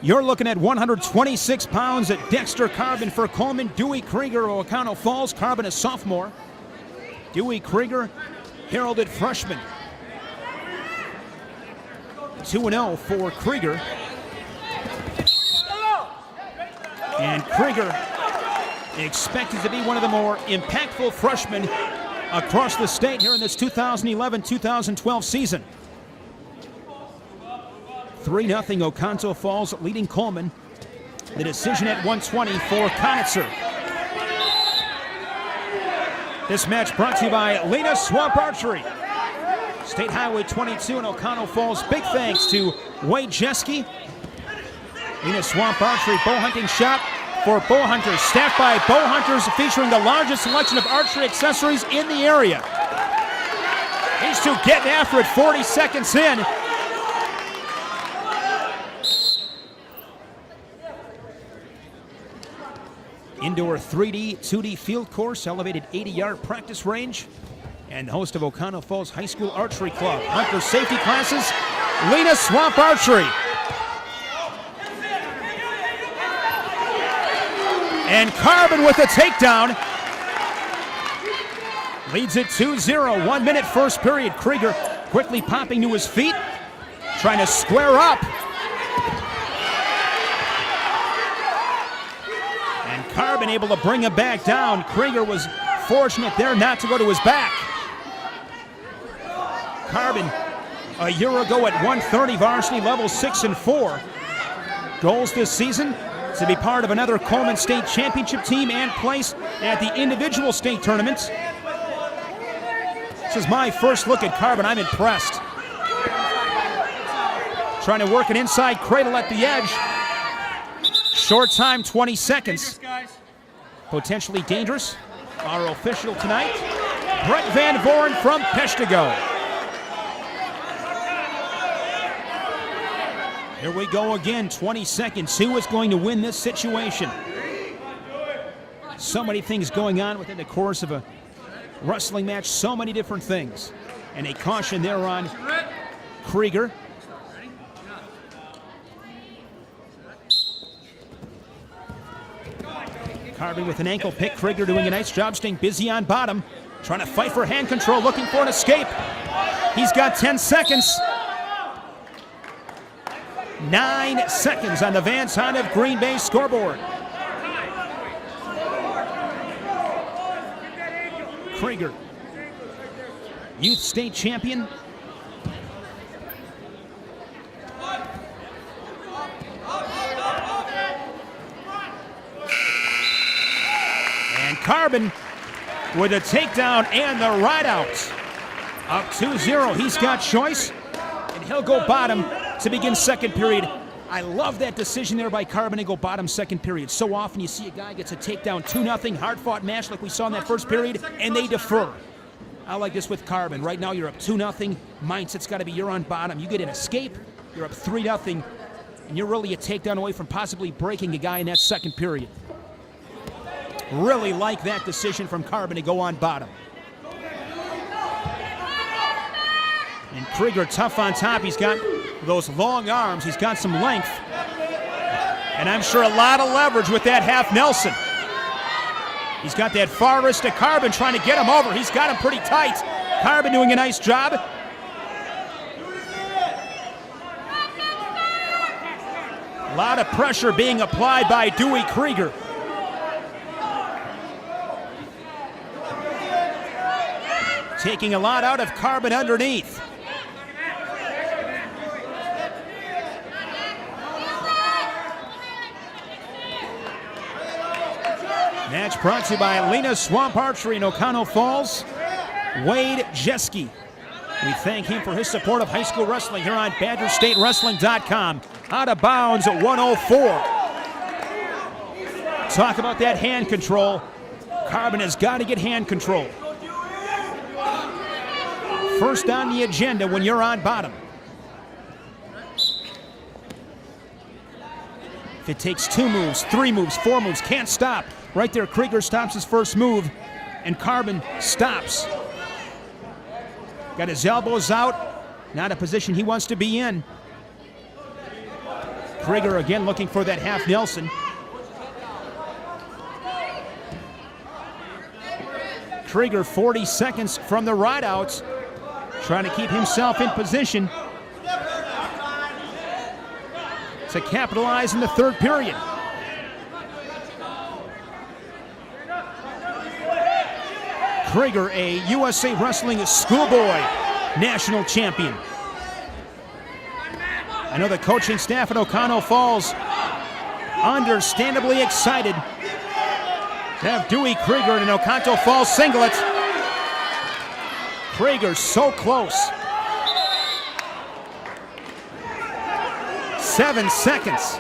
You're looking at 126 pounds at Dexter, Karban for Coleman. Dewey, Krueger, Oconto Falls. Karban a sophomore. Dewey, Krueger, heralded freshman. 2-0 for Krueger. And Krueger expected to be one of the more impactful freshmen across the state here in this 2011-2012 season. 3-0 Oconto Falls leading Coleman. The decision at 120 for Konitzer. This match brought to you by Lena Swamp Archery. State Highway 22 in Oconto Falls. Big thanks to Wade Jeske. Lena Swamp Archery bow hunting shop for bow hunters. Staffed by bow hunters featuring the largest selection of archery accessories in the area. These two getting after it 40 seconds in. Indoor 3D, 2D field course, elevated 80-yard practice range, and the host of Oconto Falls High School Archery Club. Hunter safety classes, Lena Swamp Archery. And Karban with a takedown. Leads it 2-0, 1 minute first period. Krueger quickly popping to his feet, trying to square up. Karban able to bring him back down. Krueger was fortunate there not to go to his back. Karban, a year ago at 130 varsity level, 6-4. Goals this season to be part of another Coleman State Championship team and place at the individual state tournaments. This is my first look at Karban. I'm impressed. Trying to work an inside cradle at the edge. Short time, 20 seconds. Potentially dangerous. Our official tonight, Brett Van Voren from Peshtigo. Here we go again, 20 seconds. Who is going to win this situation? So many things going on within the course of a wrestling match. So many different things. And a caution there on Krueger. Karban with an ankle pick. Krueger doing a nice job staying busy on bottom. Trying to fight for hand control, looking for an escape. He's got 10 seconds. 9 seconds on the Van Honda of Green Bay scoreboard. Krueger, youth state champion. Karban with a takedown and the ride out. Up 2-0. He's got choice, and he'll go bottom to begin second period. I love that decision there by Karban to go bottom second period. So often you see a guy gets a takedown, 2-0, hard-fought match like we saw in that first period, and they defer. I like this with Karban. Right now you're up 2-0. Mindset's got to be you're on bottom. You get an escape, you're up 3-0, and you're really a takedown away from possibly breaking a guy in that second period. Really like that decision from Karban to go on bottom. And Krueger tough on top. He's got those long arms. He's got some length. And I'm sure a lot of leverage with that half Nelson. He's got that far wrist to Karban trying to get him over. He's got him pretty tight. Karban doing a nice job. A lot of pressure being applied by Dewey Krueger. Taking a lot out of Karban underneath. Match brought to you by Lena Swamp Archery in Oconto Falls. Wade Jeske. We thank him for his support of high school wrestling here on BadgerStateWrestling.com. Out of bounds at 104. Talk about that hand control. Karban has got to get hand control. First on the agenda when you're on bottom. If it takes 2 moves, 3 moves, 4 moves, can't stop. Right there, Krueger stops his first move, and Karban stops. Got his elbows out, not a position he wants to be in. Krueger again looking for that half Nelson. Krueger 40 seconds from the rideouts, trying to keep himself in position to capitalize in the third period. Krueger, a USA Wrestling Schoolboy National Champion. I know the coaching staff at Oconto Falls understandably excited to have Dewey Krueger in an Oconto Falls singlet. Krueger so close. 7 seconds.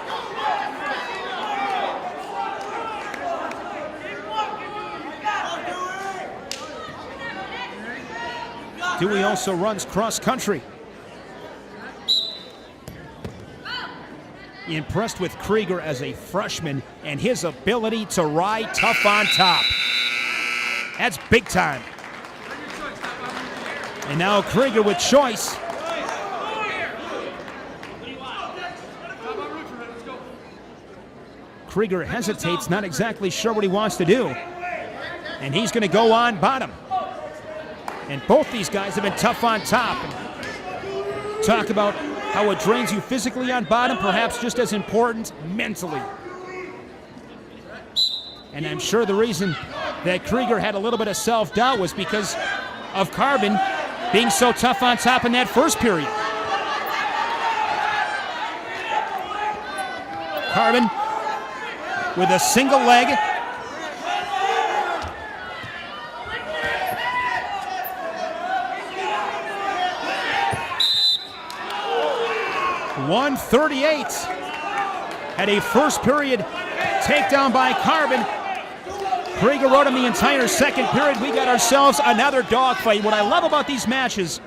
Dewey also runs cross country. Impressed with Krueger as a freshman and his ability to ride tough on top. That's big time. And now Krueger with choice. Krueger hesitates, not exactly sure what he wants to do. And he's going to go on bottom. And both these guys have been tough on top. Talk about how it drains you physically on bottom, perhaps just as important mentally. And I'm sure the reason that Krueger had a little bit of self-doubt was because of Karban being so tough on top in that first period. Karban with a single leg. .138. Had a first period takedown by Karban. Krueger rode him the entire second period. We got ourselves another dogfight. What I love about these matches,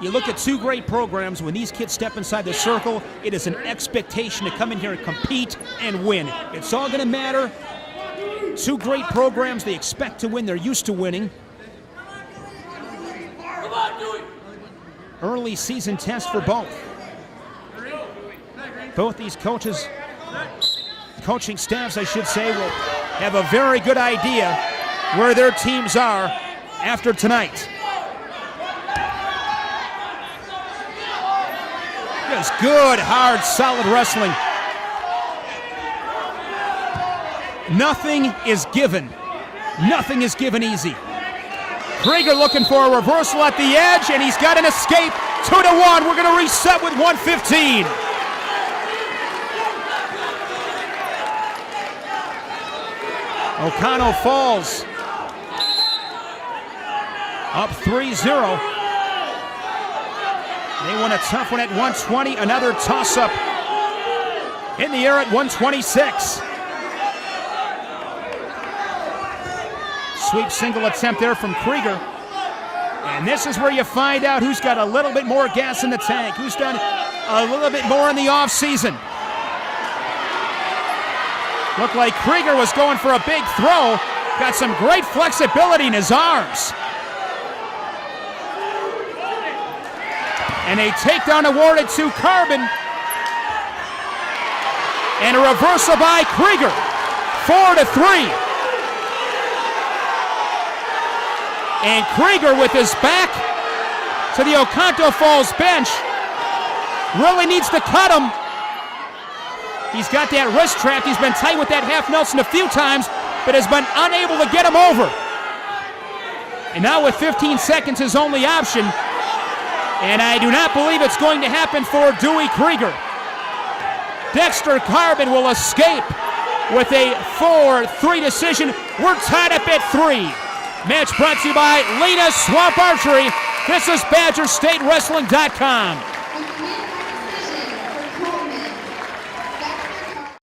you look at two great programs. When these kids step inside the circle, it is an expectation to come in here and compete and win. It's all going to matter. Two great programs. They expect to win. They're used to winning. Early season test for both. Both these coaching staffs, I should say, will have a very good idea where their teams are after tonight. Just good, hard, solid wrestling. Nothing is given. Nothing is given easy. Krueger looking for a reversal at the edge, and he's got an escape. 2-1. We're going to reset with 1:15. Oconto Falls up 3-0. They won a tough one at 120. Another toss-up in the air at 126. Sweep single attempt there from Krueger. And this is where you find out who's got a little bit more gas in the tank, who's done a little bit more in the offseason. Looked like Krueger was going for a big throw. Got some great flexibility in his arms. And a takedown awarded to Karban. And a reversal by Krueger. 4-3. And Krueger with his back to the Oconto Falls bench really needs to cut him. He's got that wrist trapped. He's been tight with that half Nelson a few times, but has been unable to get him over. And now with 15 seconds his only option, and I do not believe it's going to happen for Dewey Krueger. Dexter Karban will escape with a 4-3 decision. We're tied up at 3. Match brought to you by Lena Swamp Archery. This is BadgerStateWrestling.com.